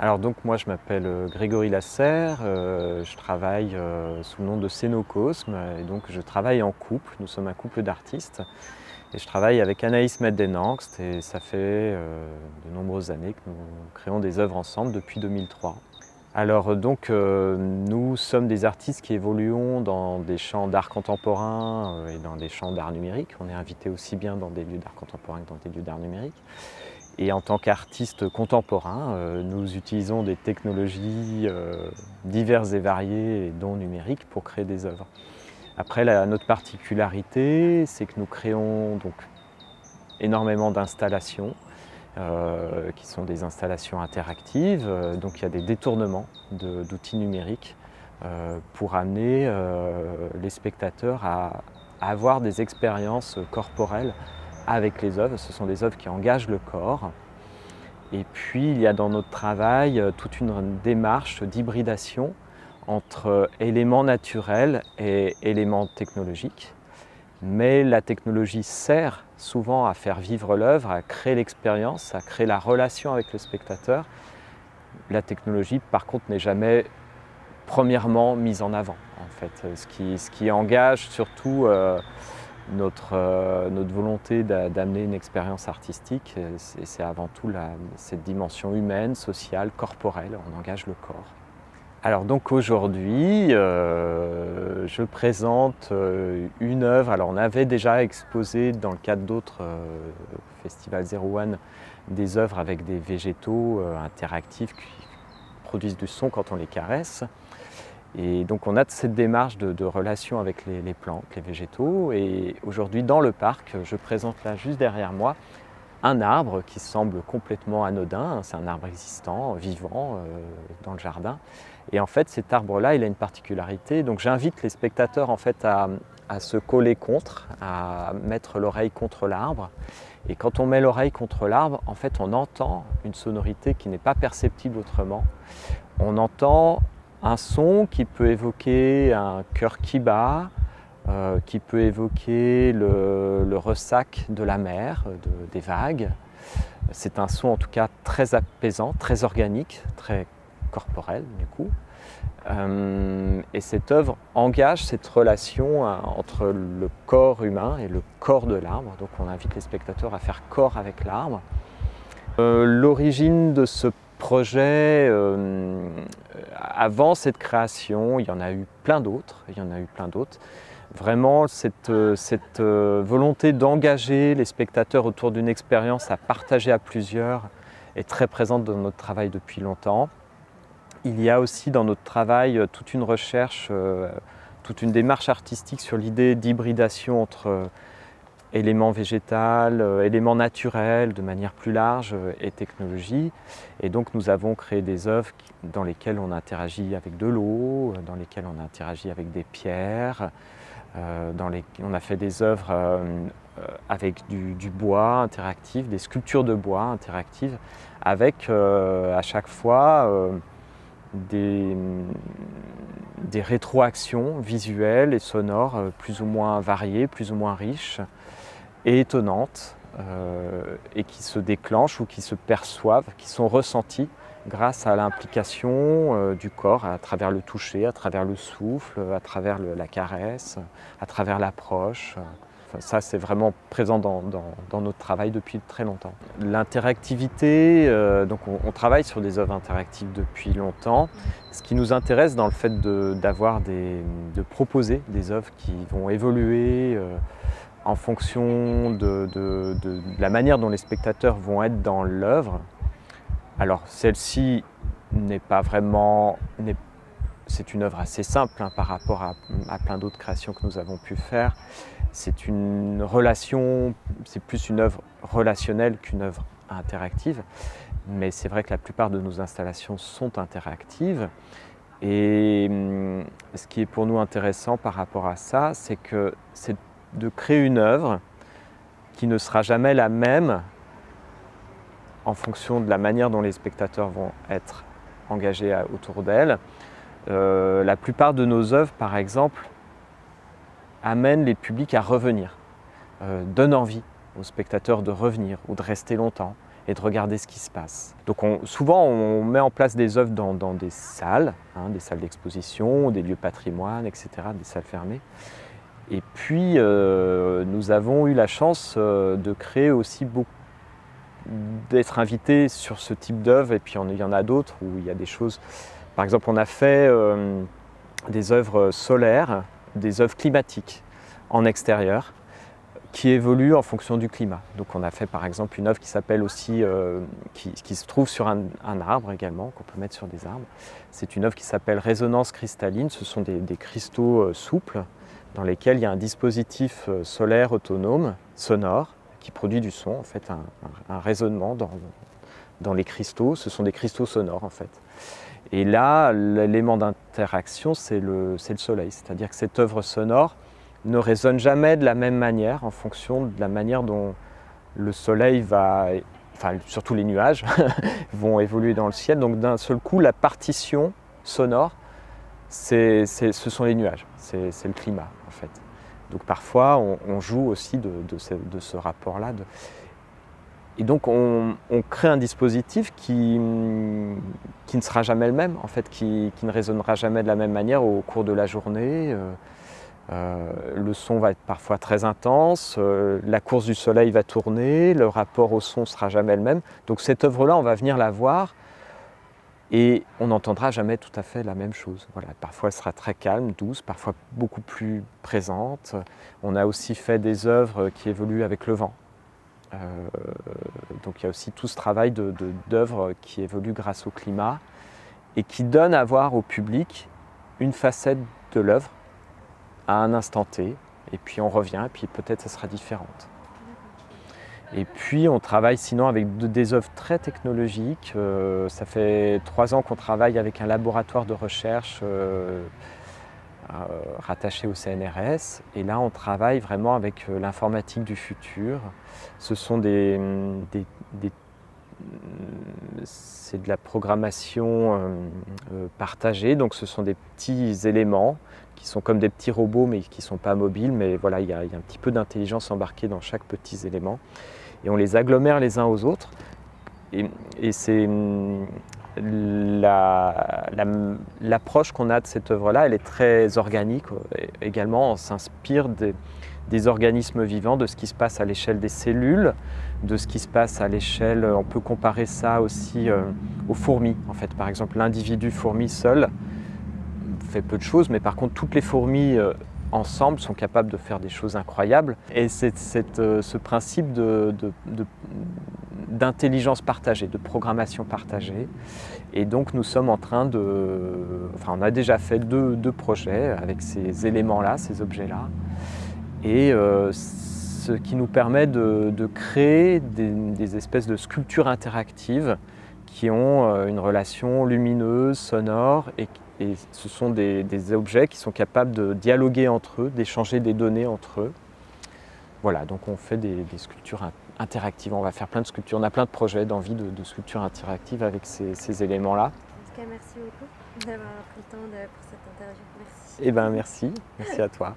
Alors donc moi je m'appelle Grégory Lasserre, je travaille sous le nom de Cénocosme et donc je travaille en couple, nous sommes un couple d'artistes et je travaille avec Anaïs Meddenangst et ça fait de nombreuses années que nous créons des œuvres ensemble depuis 2003. Alors donc nous sommes des artistes qui évoluons dans des champs d'art contemporain et dans des champs d'art numérique. On est invité aussi bien dans des lieux d'art contemporain que dans des lieux d'art numérique. Et en tant qu'artistes contemporains, nous utilisons des technologies diverses et variées, dont numériques, pour créer des œuvres. Après, notre particularité, c'est que nous créons donc énormément d'installations, qui sont des installations interactives. Donc il y a des détournements d'outils numériques pour amener les spectateurs à avoir des expériences corporelles avec les œuvres. Ce sont des œuvres qui engagent le corps. Et puis il y a dans notre travail toute une démarche d'hybridation entre éléments naturels et éléments technologiques. Mais la technologie sert souvent à faire vivre l'œuvre, à créer l'expérience, à créer la relation avec le spectateur. La technologie, par contre, n'est jamais premièrement mise en avant, en fait. Ce qui engage surtout notre volonté d'amener une expérience artistique, c'est avant tout cette dimension humaine, sociale, corporelle, on engage le corps. Alors donc aujourd'hui, je présente une œuvre. Alors on avait déjà exposé dans le cadre d'autres festivals Zero One des œuvres avec des végétaux interactifs qui produisent du son quand on les caresse. Et donc on a cette démarche de relation avec les plantes, les végétaux. Et aujourd'hui dans le parc, je présente là juste derrière moi un arbre qui semble complètement anodin. C'est un arbre existant, vivant dans le jardin. Et en fait cet arbre-là, il a une particularité. Donc j'invite les spectateurs en fait à se coller contre, à mettre l'oreille contre l'arbre. Et quand on met l'oreille contre l'arbre, en fait on entend une sonorité qui n'est pas perceptible autrement. On entend un son qui peut évoquer un cœur qui bat, qui peut évoquer le ressac de la mer, des vagues. C'est un son en tout cas très apaisant, très organique, très corporel du coup. Et cette œuvre engage cette relation entre le corps humain et le corps de l'arbre. Donc on invite les spectateurs à faire corps avec l'arbre. L'origine de ce projet, avant cette création, il y en a eu plein d'autres. Vraiment, cette volonté d'engager les spectateurs autour d'une expérience à partager à plusieurs est très présente dans notre travail depuis longtemps. Il y a aussi dans notre travail toute une recherche, toute une démarche artistique sur l'idée d'hybridation entre éléments végétaux, éléments naturels de manière plus large et technologie. Et donc nous avons créé des œuvres dans lesquelles on interagit avec de l'eau, dans lesquelles on interagit avec des pierres. On a fait des œuvres avec du bois interactif, des sculptures de bois interactives, avec à chaque fois des rétroactions visuelles et sonores plus ou moins variées, plus ou moins riches et étonnantes, et qui se déclenchent ou qui se perçoivent, qui sont ressenties grâce à l'implication du corps, à travers le toucher, à travers le souffle, à travers la caresse, à travers l'approche. Ça, c'est vraiment présent dans notre travail depuis très longtemps. L'interactivité, donc on travaille sur des œuvres interactives depuis longtemps. Ce qui nous intéresse dans le fait de proposer des œuvres qui vont évoluer en fonction de la manière dont les spectateurs vont être dans l'œuvre. Alors celle-ci n'est pas vraiment... C'est une œuvre assez simple par rapport à plein d'autres créations que nous avons pu faire. C'est une relation, c'est plus une œuvre relationnelle qu'une œuvre interactive. Mais c'est vrai que la plupart de nos installations sont interactives. Et ce qui est pour nous intéressant par rapport à ça, c'est de créer une œuvre qui ne sera jamais la même en fonction de la manière dont les spectateurs vont être engagés autour d'elle. La plupart de nos œuvres, par exemple, amènent les publics à revenir, donnent envie aux spectateurs de revenir ou de rester longtemps. et de regarder ce qui se passe. Donc souvent on met en place des œuvres dans des salles d'exposition, des lieux patrimoine, etc., des salles fermées. Et puis nous avons eu la chance de créer aussi d'être invités sur ce type d'œuvre, et puis il y en a d'autres où il y a des choses. Par exemple, on a fait des œuvres solaires, des œuvres climatiques en extérieur, qui évoluent en fonction du climat. Donc on a fait par exemple une œuvre qui s'appelle aussi, qui se trouve sur un arbre également, qu'on peut mettre sur des arbres. C'est une œuvre qui s'appelle Résonance cristalline. Ce sont des cristaux souples dans lesquels il y a un dispositif solaire autonome, sonore, qui produit du son, en fait, un résonnement dans les cristaux. Ce sont des cristaux sonores en fait. Et là, l'élément d'interaction, c'est le soleil. C'est-à-dire que cette œuvre sonore ne résonne jamais de la même manière en fonction de la manière dont le soleil va, enfin surtout les nuages, vont évoluer dans le ciel. Donc d'un seul coup, la partition sonore, ce sont les nuages, c'est le climat en fait. Donc parfois, on joue aussi de ce rapport-là. Et donc on crée un dispositif qui ne sera jamais le même, en fait, qui ne résonnera jamais de la même manière au cours de la journée. Le son va être parfois très intense, la course du soleil va tourner, le rapport au son ne sera jamais le même. Donc cette œuvre-là, on va venir la voir et on n'entendra jamais tout à fait la même chose. Voilà. Parfois elle sera très calme, douce, parfois beaucoup plus présente. On a aussi fait des œuvres qui évoluent avec le vent. Donc il y a aussi tout ce travail d'œuvres qui évoluent grâce au climat et qui donnent à voir au public une facette de l'œuvre à un instant T, et puis on revient, et puis peut-être ça sera différente. Et puis on travaille sinon avec des œuvres très technologiques. Ça fait 3 ans qu'on travaille avec un laboratoire de recherche rattaché au CNRS, et là on travaille vraiment avec l'informatique du futur. Ce sont c'est de la programmation partagée, donc ce sont des petits éléments qui sont comme des petits robots mais qui ne sont pas mobiles, mais voilà, il y a un petit peu d'intelligence embarquée dans chaque petit élément. Et on les agglomère les uns aux autres. Et c'est l'approche qu'on a de cette œuvre-là, elle est très organique. Également, on s'inspire des organismes vivants, de ce qui se passe à l'échelle des cellules, de ce qui se passe à l'échelle, on peut comparer ça aussi aux fourmis. En fait, par exemple, l'individu fourmi seul fait peu de choses, mais par contre toutes les fourmis ensemble sont capables de faire des choses incroyables. Et c'est ce principe d'intelligence partagée, de programmation partagée. Et donc nous sommes en train on a déjà fait deux projets avec ces éléments-là, ces objets-là. Et ce qui nous permet de créer des espèces de sculptures interactives qui ont une relation lumineuse, sonore, et ce sont des objets qui sont capables de dialoguer entre eux, d'échanger des données entre eux. Voilà, donc on fait des sculptures interactives, on va faire plein de sculptures, on a plein de projets d'envie de sculptures interactives avec ces éléments-là. En tout cas, merci beaucoup d'avoir pris le temps pour cette interview. Merci. Eh bien merci à toi.